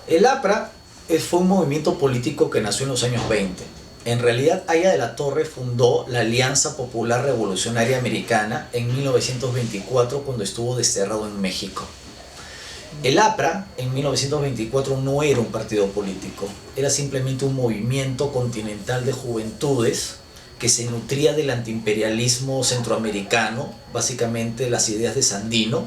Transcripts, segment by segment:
El APRA fue un movimiento político que nació en los años 20. En realidad, Aya de la Torre fundó la Alianza Popular Revolucionaria Americana en 1924 cuando estuvo desterrado en México. El APRA en 1924 no era un partido político, era simplemente un movimiento continental de juventudes que se nutría del antiimperialismo centroamericano, básicamente las ideas de Sandino,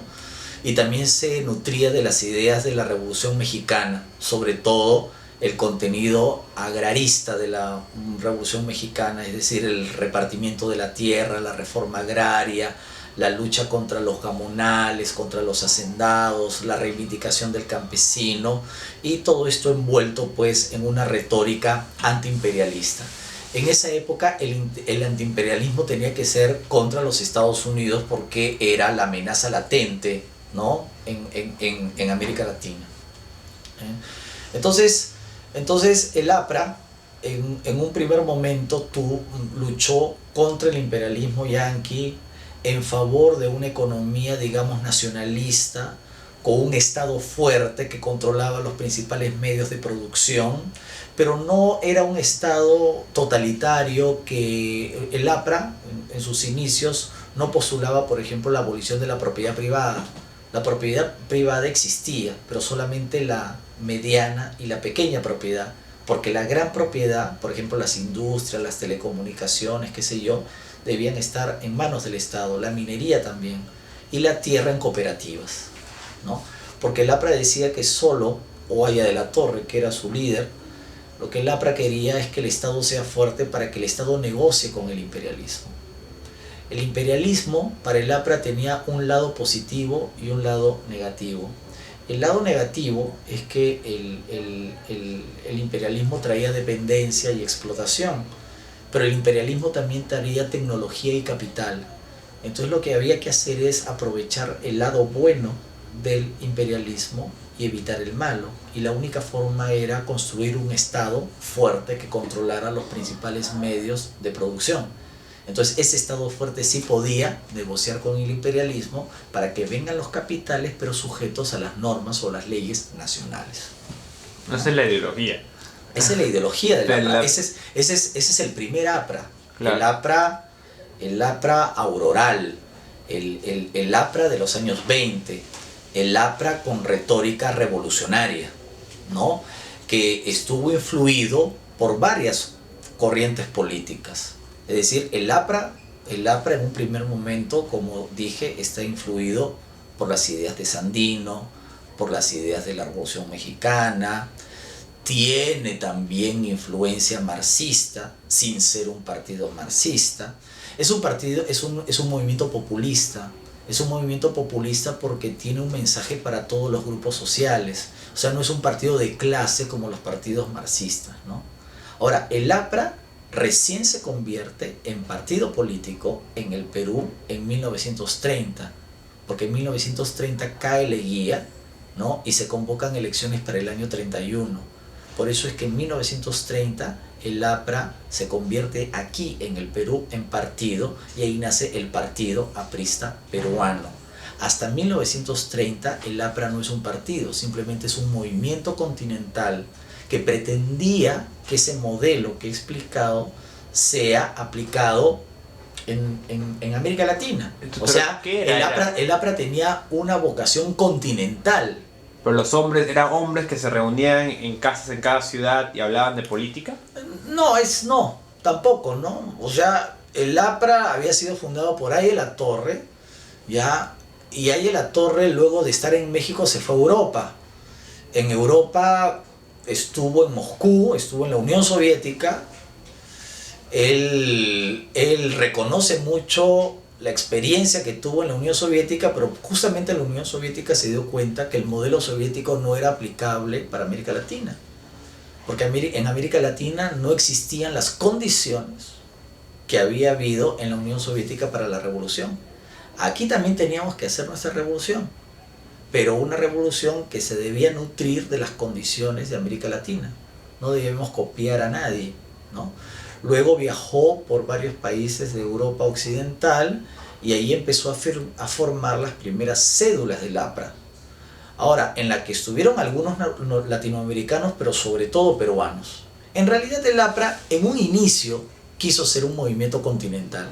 y también se nutría de las ideas de la Revolución Mexicana, sobre todo el contenido agrarista de la Revolución Mexicana, es decir, el repartimiento de la tierra, la reforma agraria, la lucha contra los gamonales, contra los hacendados, la reivindicación del campesino, y todo esto envuelto pues en una retórica antiimperialista. En esa época el antiimperialismo tenía que ser contra los Estados Unidos porque era la amenaza latente, ¿no? en América Latina. Entonces el APRA en un primer momento luchó contra el imperialismo yanqui en favor de una economía, digamos, nacionalista, con un Estado fuerte que controlaba los principales medios de producción, pero no era un Estado totalitario. Que el APRA en sus inicios no postulaba, por ejemplo, la abolición de la propiedad privada. La propiedad privada existía, pero solamente la mediana y la pequeña propiedad, porque la gran propiedad, por ejemplo las industrias, las telecomunicaciones, qué sé yo, debían estar en manos del Estado, la minería también, y la tierra en cooperativas, ¿no? Porque el APRA decía que solo, o Aya de la Torre, que era su líder, lo que el APRA quería es que el Estado sea fuerte para que el Estado negocie con el imperialismo. El imperialismo para el APRA tenía un lado positivo y un lado negativo. El lado negativo es que el imperialismo traía dependencia y explotación, pero el imperialismo también traía tecnología y capital. Entonces lo que había que hacer es aprovechar el lado bueno del imperialismo y evitar el malo. Y la única forma era construir un Estado fuerte que controlara los principales medios de producción. Entonces ese Estado fuerte sí podía negociar con el imperialismo para que vengan los capitales, pero sujetos a las normas o las leyes nacionales. ¿No? Esa es la ideología. Esa es la ideología del APRA. Ese es el primer APRA. Claro. El APRA auroral, el APRA de los años 20, el APRA con retórica revolucionaria, ¿no? Que estuvo influido por varias corrientes políticas. Es decir, el APRA en un primer momento, como dije, está influido por las ideas de Sandino, por las ideas de la Revolución Mexicana, tiene también influencia marxista, sin ser un partido marxista. Es un movimiento populista. Es un movimiento populista porque tiene un mensaje para todos los grupos sociales. O sea, no es un partido de clase como los partidos marxistas, ¿no? Ahora, el APRA recién se convierte en partido político en el Perú en 1930, porque en 1930 cae Leguía, ¿no? Y se convocan elecciones para el año 31. Por eso es que en 1930 el APRA se convierte aquí en el Perú en partido, y ahí nace el Partido Aprista Peruano. Hasta 1930 el APRA no es un partido, simplemente es un movimiento continental que pretendía que ese modelo que he explicado sea aplicado en América Latina. O sea, el APRA tenía una vocación continental. ¿Pero los hombres eran hombres que se reunían en casas en cada ciudad y hablaban de política? No, tampoco, ¿no? O sea, el APRA había sido fundado por Aya de la Torre, ¿ya? Y Aya de la Torre, luego de estar en México, se fue a Europa. En Europa estuvo en Moscú, estuvo en la Unión Soviética. Él reconoce mucho la experiencia que tuvo en la Unión Soviética, pero justamente en la Unión Soviética se dio cuenta que el modelo soviético no era aplicable para América Latina, porque en América Latina no existían las condiciones que había habido en la Unión Soviética para la revolución. Aquí también teníamos que hacer nuestra revolución, pero una revolución que se debía nutrir de las condiciones de América Latina. No debíamos copiar a nadie, ¿no? Luego viajó por varios países de Europa Occidental y ahí empezó a formar las primeras cédulas del APRA. Ahora, en la que estuvieron algunos latinoamericanos, pero sobre todo peruanos. En realidad el APRA en un inicio quiso ser un movimiento continental,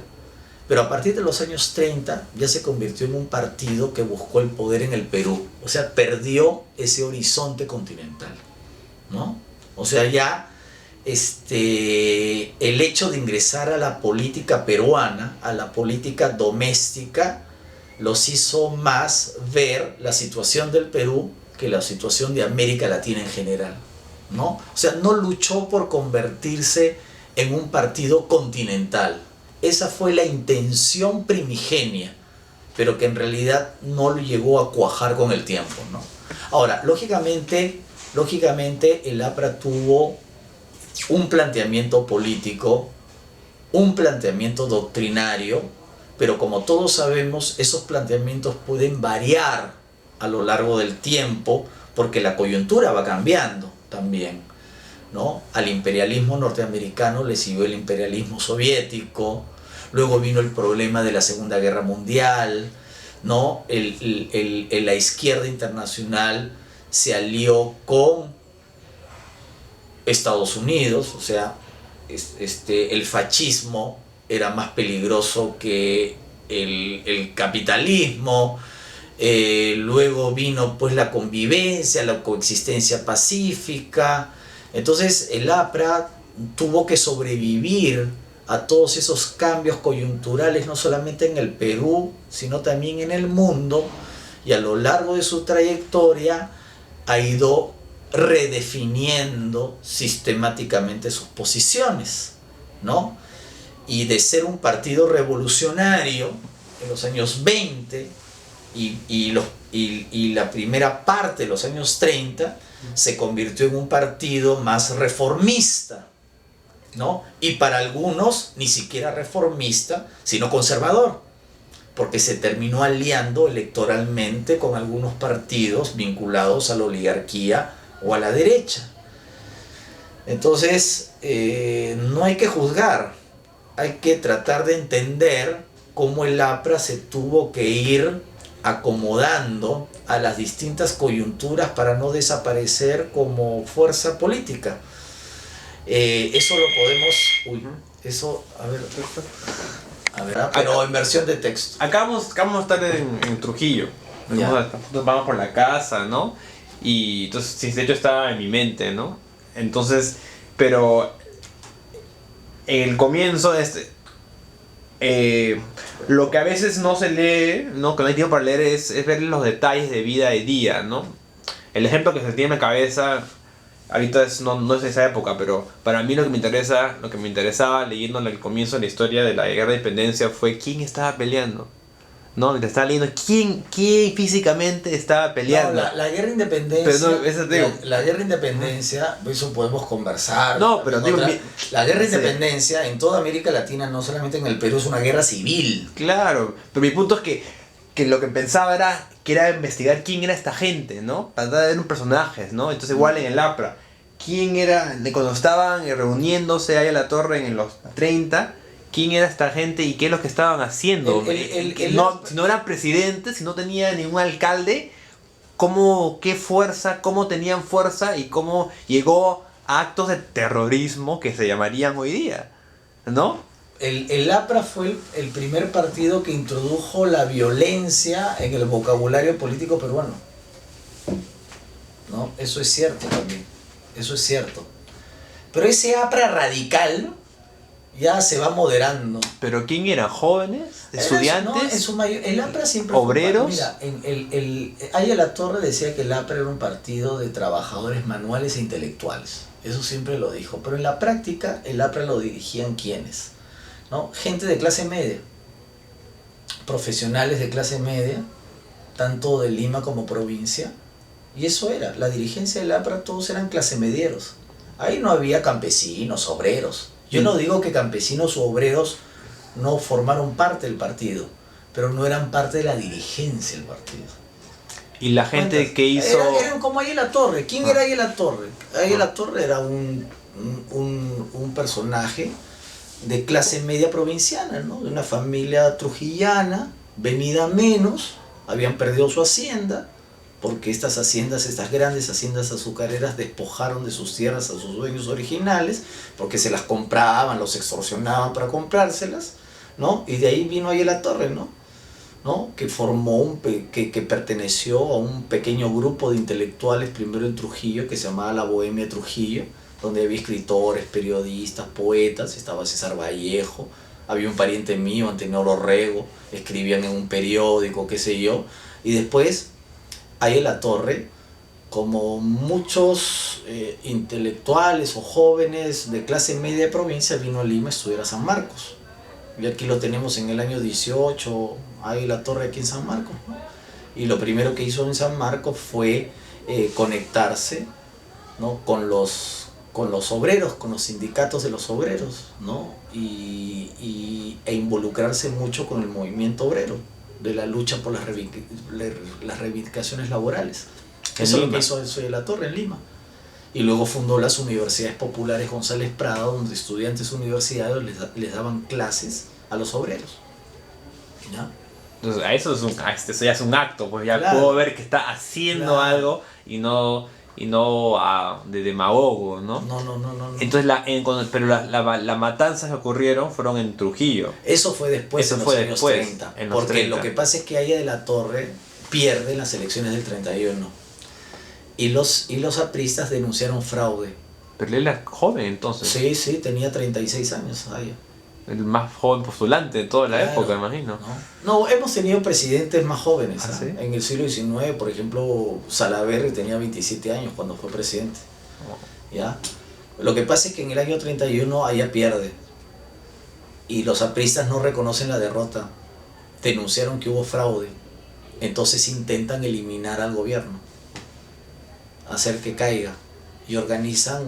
pero a partir de los años 30 ya se convirtió en un partido que buscó el poder en el Perú. O sea, perdió ese horizonte continental, ¿no? O sea, ya el hecho de ingresar a la política peruana, a la política doméstica, los hizo más ver la situación del Perú que la situación de América Latina en general, ¿no? O sea, no luchó por convertirse en un partido continental. Esa fue la intención primigenia, pero que en realidad no lo llegó a cuajar con el tiempo, ¿no? Ahora, lógicamente el APRA tuvo un planteamiento político, un planteamiento doctrinario, pero como todos sabemos, esos planteamientos pueden variar a lo largo del tiempo porque la coyuntura va cambiando también, ¿no? Al imperialismo norteamericano le siguió el imperialismo soviético, luego vino el problema de la Segunda Guerra Mundial, ¿no? La izquierda internacional se alió con Estados Unidos, o sea, el fascismo era más peligroso que el capitalismo. Luego vino pues la convivencia, la coexistencia pacífica. Entonces el APRA tuvo que sobrevivir a todos esos cambios coyunturales, no solamente en el Perú, sino también en el mundo, y a lo largo de su trayectoria ha ido redefiniendo sistemáticamente sus posiciones, ¿no? Y de ser un partido revolucionario en los años 20 y la primera parte de los años 30, se convirtió en un partido más reformista, ¿no? Y para algunos ni siquiera reformista, sino conservador, porque se terminó aliando electoralmente con algunos partidos vinculados a la oligarquía o a la derecha. Entonces, no hay que juzgar, hay que tratar de entender cómo el APRA se tuvo que ir acomodando a las distintas coyunturas para no desaparecer como fuerza política. Eso lo podemos... Uy, eso, a ver, pero en versión de texto. Acá vamos a estar en Trujillo. Vamos por la casa, ¿no? Y entonces, sí, de hecho estaba en mi mente, ¿no? Entonces, pero en el comienzo lo que a veces no se lee, ¿no? Que no hay tiempo para leer, es ver los detalles de vida de día, ¿no? El ejemplo que se tiene en la cabeza ahorita no es de esa época, pero para mí lo que me interesaba leyendo el comienzo de la historia de la guerra de independencia fue quién estaba peleando, ¿no? Te estaba leyendo quién físicamente estaba peleando. No, la guerra de independencia. Pero no, eso digo, la guerra de independencia, eso podemos conversar. No, pero digo, la guerra de sí. Independencia en toda América Latina, no solamente en el Perú, es una guerra civil. Claro, pero mi punto es que lo que pensaba era que era investigar quién era esta gente, ¿no? Para tratar de ver un personaje, ¿no? Entonces igual en el APRA, quién era, cuando estaban reuniéndose ahí a la torre en los 30, quién era esta gente y qué es lo que estaban haciendo. Si no eran presidentes, si no tenían ningún alcalde, cómo tenían fuerza y cómo llegó a actos de terrorismo que se llamarían hoy día, ¿no? El APRA fue el primer partido que introdujo la violencia en el vocabulario político peruano, ¿no? Eso es cierto también, eso es cierto. Pero ese APRA radical ya se va moderando. ¿Pero quién era? ¿Jóvenes? ¿Estudiantes? No, el APRA siempre ¿obreros? Mira, Aya La Torre decía que el APRA era un partido de trabajadores manuales e intelectuales. Eso siempre lo dijo. Pero en la práctica, el APRA lo dirigían ¿quiénes? ¿No? Gente de clase media, profesionales de clase media, tanto de Lima como provincia, y eso era, la dirigencia del APRA, todos eran clase medieros. Ahí no había campesinos, obreros. Yo no digo que campesinos o obreros no formaron parte del partido, pero no eran parte de la dirigencia del partido. Y la gente que hizo... Eran como Aya La Torre. ¿Quién era Aya La Torre? Aya La Torre era un personaje de clase media provinciana, ¿no? De una familia trujillana, venida menos, habían perdido su hacienda, porque estas haciendas, estas grandes haciendas azucareras despojaron de sus tierras a sus dueños originales, porque se las compraban, los extorsionaban para comprárselas, ¿no? Y de ahí vino ahí la torre, ¿no? Que formó que perteneció a un pequeño grupo de intelectuales, primero en Trujillo, que se llamaba la Bohemia Trujillo, donde había escritores, periodistas, poetas, estaba César Vallejo, había un pariente mío, Antenor Orrego, escribían en un periódico, qué sé yo, y después ahí en la torre, como muchos intelectuales o jóvenes de clase media de provincia, vino a Lima a estudiar a San Marcos. Y aquí lo tenemos en el año 18, hay la torre aquí en San Marcos, ¿no? Y lo primero que hizo en San Marcos fue conectarse, ¿no? con los obreros, con los sindicatos de los obreros, ¿no? E involucrarse mucho con el movimiento obrero, de la lucha por las reivindicaciones laborales. Eso es lo que hizo Soy de la Torre en Lima. Y luego fundó las universidades populares González Prado, donde estudiantes universitarios les daban clases a los obreros, ¿ya? Entonces, eso ya es un acto, pues ya Claro. puedo ver que está haciendo algo y no de demagogo, ¿no? No. Entonces, pero las matanzas que ocurrieron fueron en Trujillo. Eso fue después, Eso en fue los años después, 30. en los Porque 30. lo que pasa es que Aya de la Torre pierde en las elecciones del 31. Y los apristas denunciaron fraude. Pero él era joven entonces. Sí, tenía 36 años Aya. El más joven postulante de toda la época, imagino. No, hemos tenido presidentes más jóvenes. ¿Ah, sí? En el siglo XIX, por ejemplo, Salaverry tenía 27 años cuando fue presidente. ¿Ya? Lo que pasa es que en el año 31 Aya pierde. Y los apristas no reconocen la derrota. Denunciaron que hubo fraude. Entonces intentan eliminar al gobierno, hacer que caiga, y organizan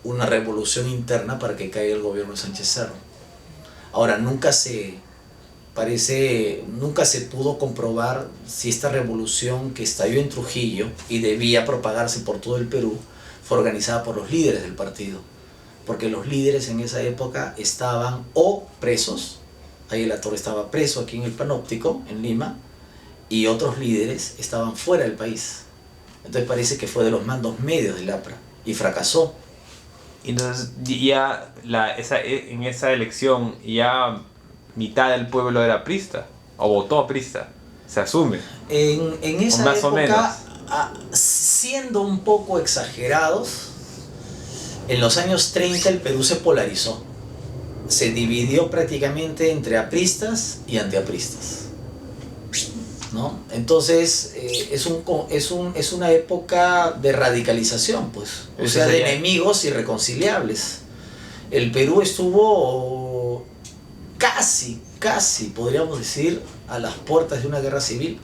una revolución interna para que caiga el gobierno de Sánchez Cerro. Ahora, nunca se pudo comprobar si esta revolución que estalló en Trujillo y debía propagarse por todo el Perú fue organizada por los líderes del partido, porque los líderes en esa época estaban o presos, ahí la Torre estaba preso aquí en el Panóptico, en Lima, y otros líderes estaban fuera del país. Entonces parece que fue de los mandos medios del APRA y fracasó. Entonces ya en esa elección ya mitad del pueblo era aprista o votó aprista, se asume. En esa más o menos. época, siendo un poco exagerados, en los años 30 el Perú se polarizó. Se dividió prácticamente entre apristas y antiapristas, ¿no? Entonces es una época de radicalización, pues, o sea, de enemigos irreconciliables. El Perú estuvo casi, podríamos decir, a las puertas de una guerra civil,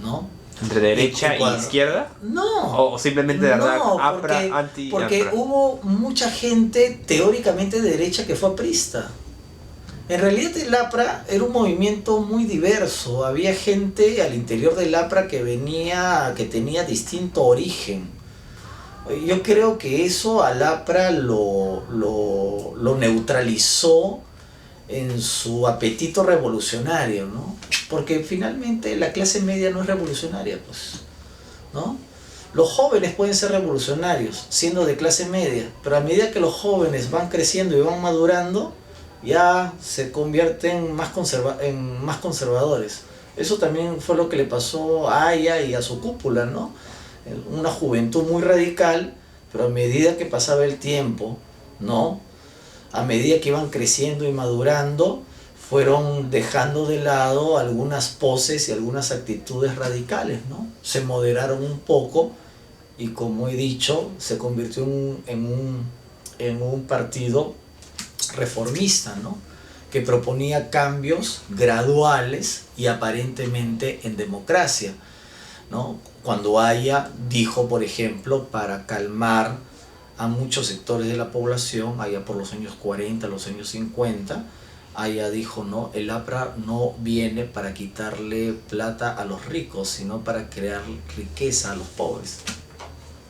¿no? ¿Entre derecha e izquierda? No. ¿O simplemente de verdad porque, anti-APRA? Porque hubo mucha gente teóricamente de derecha que fue aprista. En realidad el APRA era un movimiento muy diverso. Había gente al interior del APRA que tenía distinto origen. Yo creo que eso al APRA lo neutralizó en su apetito revolucionario, ¿no? Porque finalmente la clase media no es revolucionaria, pues, ¿no? Los jóvenes pueden ser revolucionarios siendo de clase media, pero a medida que los jóvenes van creciendo y van madurando, ya se convierten en más conservadores. Eso también fue lo que le pasó a Aya y a su cúpula, ¿no? Una juventud muy radical, pero a medida que pasaba el tiempo, ¿no? A medida que iban creciendo y madurando, fueron dejando de lado algunas poses y algunas actitudes radicales, ¿no? Se moderaron un poco y, como he dicho, se convirtió en un partido reformista, ¿no? Que proponía cambios graduales y aparentemente en democracia, ¿no? Cuando Aya dijo, por ejemplo, para calmar a muchos sectores de la población, allá por los años 40, los años 50, Aya dijo, no, el APRA no viene para quitarle plata a los ricos, sino para crear riqueza a los pobres.